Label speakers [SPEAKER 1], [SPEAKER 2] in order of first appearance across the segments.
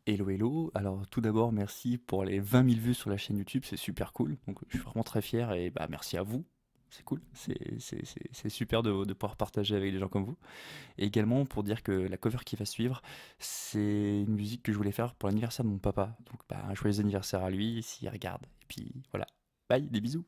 [SPEAKER 1] Hello hello, alors tout d'abord merci pour les 20 000 vues sur la chaîne YouTube, c'est super cool, donc je suis vraiment très fier et bah merci à vous, c'est cool, c'est super de pouvoir partager avec des gens comme vous. Et également pour dire que la cover qui va suivre, c'est une musique que je voulais faire pour l'anniversaire de mon papa, donc bah un joyeux anniversaire à lui s'il regarde, et puis voilà, bye, des bisous.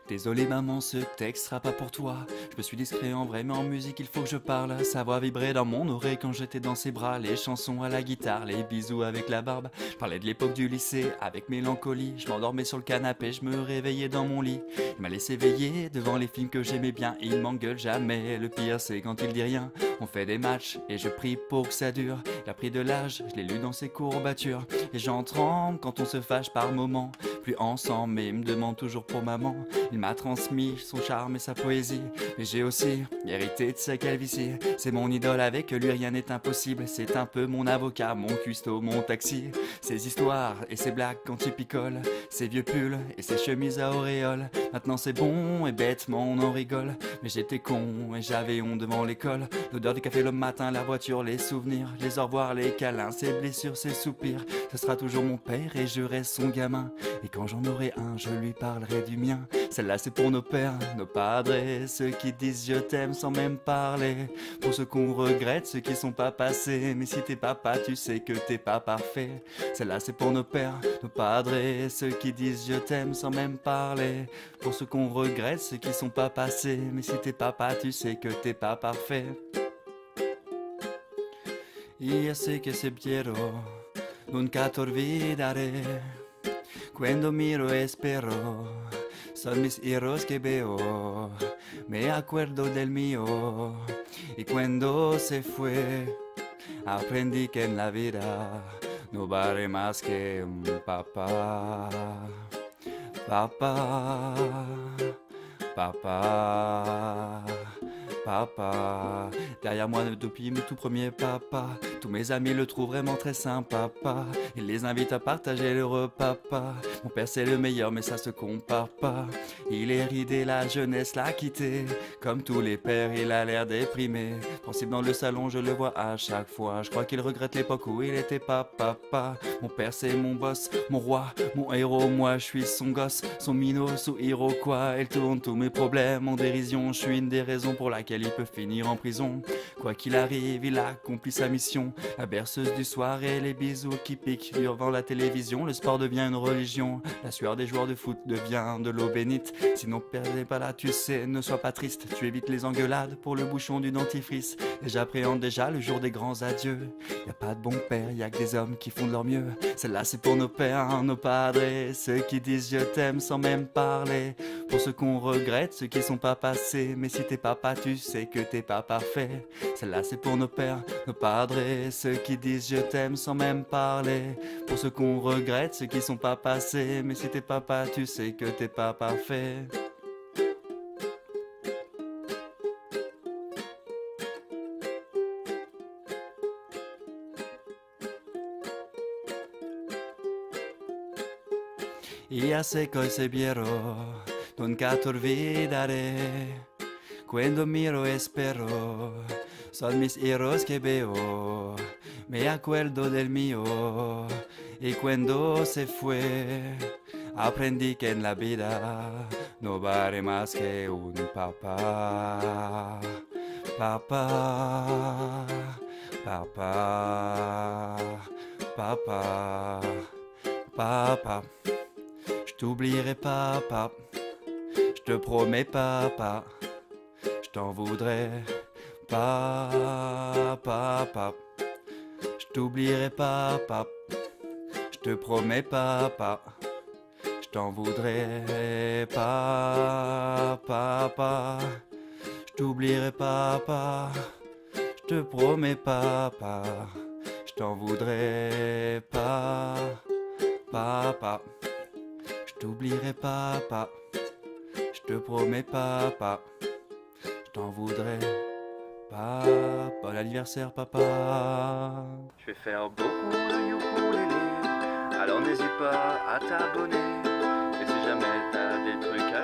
[SPEAKER 1] Désolé maman, ce texte sera pas pour toi. Je me suis discret en vrai, mais en musique il faut que je parle. Sa voix vibrait dans mon oreille quand j'étais dans ses bras. Les chansons à la guitare, les bisous avec la barbe. Je parlais de l'époque du lycée avec mélancolie. Je m'endormais sur le canapé, je me réveillais dans mon lit. Il m'a laissé veiller devant les films que j'aimais bien. Il m'engueule jamais, le pire c'est quand il dit rien. On fait des matchs et je prie pour que ça dure. Il a pris de l'âge, je l'ai lu dans ses courbatures. Et j'en tremble quand on se fâche par moments. Plus ensemble, mais il me demande toujours pour maman. Il m'a transmis son charme et sa poésie, mais j'ai aussi hérité de sa calvitie. C'est mon idole, avec lui rien n'est impossible. C'est un peu mon avocat, mon cuistot, mon taxi. Ses histoires et ses blagues quand il picole, ses vieux pulls et ses chemises à auréole. Maintenant c'est bon et bêtement on en rigole, mais j'étais con et j'avais honte devant l'école. L'odeur du café le matin, la voiture, les souvenirs, les au revoir, les câlins, ses blessures, ses soupirs. Ce sera toujours mon père et je reste son gamin. Et quand j'en aurai un, je lui parlerai du mien. Celle-là c'est pour nos pères, nos padres, ceux qui disent je t'aime sans même parler. Pour ceux qu'on regrette, ceux qui sont pas passés. Mais si t'es papa, tu sais que t'es pas parfait. Celle-là c'est pour nos pères, nos padres, ceux qui disent je t'aime sans même parler. Pour ceux qu'on regrette, ceux qui sont pas passés. Mais si t'es papa, tu sais que t'es pas parfait. Y ya sé que se pierdo, nunca te olvidaré. Cuando miro espero, son mis héroes que veo, me acuerdo del mío. Y cuando se fue, aprendí que en la vida no vale más que un papá. Papa, papa, papa. Derrière moi depuis mes tout premiers papas, tous mes amis le trouvent vraiment très sympa, papa. Il les invite à partager le repas, papa. Mon père c'est le meilleur mais ça se compare pas. Il est ridé, la jeunesse l'a quitté. Comme tous les pères il a l'air déprimé. Pensif dans le salon je le vois à chaque fois. Je crois qu'il regrette l'époque où il était pas papa. Mon père c'est mon boss, mon roi, mon héros. Moi je suis son gosse, son minot sous Iroquois. Il tourne tous mes problèmes en dérision. Je suis une des raisons pour laquelle il peut finir en prison. Quoi qu'il arrive, il accomplit sa mission. La berceuse du soir et les bisous qui piquent devant la télévision. Le sport devient une religion. La sueur des joueurs de foot devient de l'eau bénite. Sinon, perdez pas là, tu sais, ne sois pas triste. Tu évites les engueulades pour le bouchon du dentifrice. Et j'appréhende déjà le jour des grands adieux. Y a pas de bon père, y a que des hommes qui font de leur mieux. Celle-là c'est pour nos pères, nos padres, ceux qui disent je t'aime sans même parler. Pour ceux qu'on regrette, ceux qui sont pas passés. Mais si t'es papa, tu sais que t'es pas parfait. Celle-là c'est pour nos pères, nos padres, ceux qui disent je t'aime sans même parler. Pour ceux qu'on regrette, ceux qui sont pas passés. Mais si t'es papa, tu sais que t'es pas parfait. Y ya sé que se vieron, nunca te olvidaré. Cuando miro espero, son mis héroes que veo. Me acuerdo del mío. Y cuando se fue, aprendí que en la vida no vale más que un papá. Papá, papá, papá, papa. Je t'oublierai papa, je te promets papa, je t'en voudrais pas papa. Je t'oublierai papa, je te promets papa, je t'en voudrais pas papa. Je t'oublierai papa, je te promets papa, je t'en voudrais pas papa. Je t'oublierai papa, je te promets papa, je t'en voudrais pas. Bon anniversaire papa. Je vais faire beaucoup de ukulélé, alors n'hésite pas à t'abonner. Et si jamais t'as des trucs